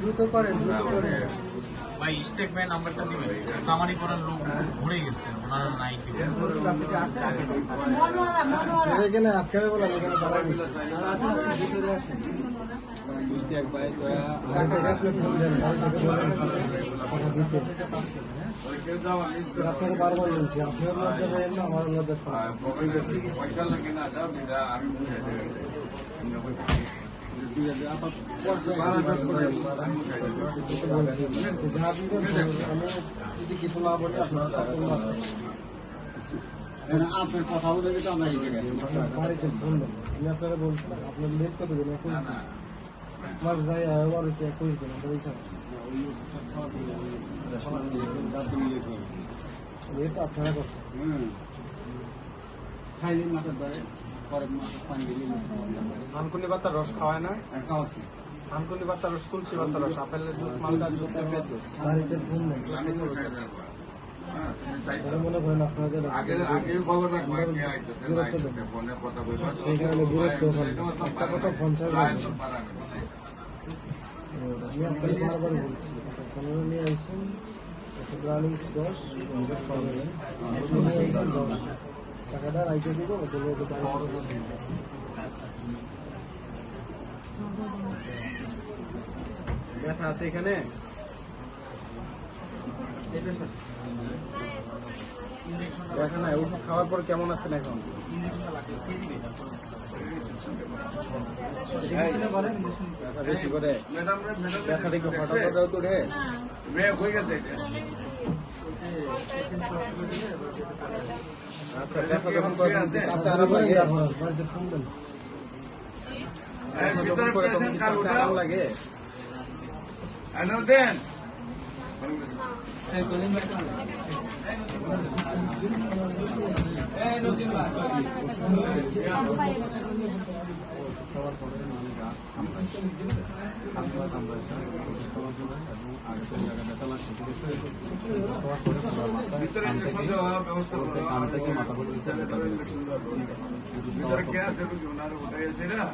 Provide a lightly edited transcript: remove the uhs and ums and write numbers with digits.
দ্রুত করেন ভাই স্টেটমেন্ট নাম্বারটা দিবেন। সামারি করার লোক ঘুরে গেছে, ওনারা নাই কেউ। এখানে আটকাবে বলা এখানে দাঁড়ায় আপনাকে বারবার বলছি আপনার মধ্যে না আমার মধ্যে পয়সা লাগে না যাও দিদা আমি বুঝাই দেব যদি কিছু না বলি আপনার কথাও দেবে তো আমরা বাড়িতে শুনবেন আমি আপনারা বলছিলাম আপনার লেট কত দিন আমার যাই আবার 21 দিন আপনার ইচ্ছা লেট আপনারা করছেন খাইলে মাথার ধরে পরে পানি দিলে থানকুনি পাতার রস খাওয়ায় না খাওয়াচ্ছি থানকুনি পাতার রস তুলসী পাতার রস আপেলের জুস মালদার জুস পেঁপের জুস বাড়িতে শুনবেন মনে করেন আপনাদের সেই কারণে গুরুত্ব একটা কথা পঞ্চায়েত আমি আপনাকে বারবার বলছি 15 নিয়ে আসছেন রানিং 10 নিয়ে আসছেন 10 টাকাটা রাইতে দিব ব্যথা আছে এখানে ব্যথা নাই ওষুধ খাওয়ার পর কেমন আছেন এখন বেশি করে ব্যথাটা একটু হঠাৎ তো রে হয়ে গেছে আচ্ছা ব্যথা যখন চাপটা আরাম লাগে বাড়িতে শুনবেন যখন করে তখন চাপটা আরাম লাগে দেন ভিতরে ইঞ্জেকশন দেওয়া ব্যবস্থা কে আছে ওনার উঠে এসে না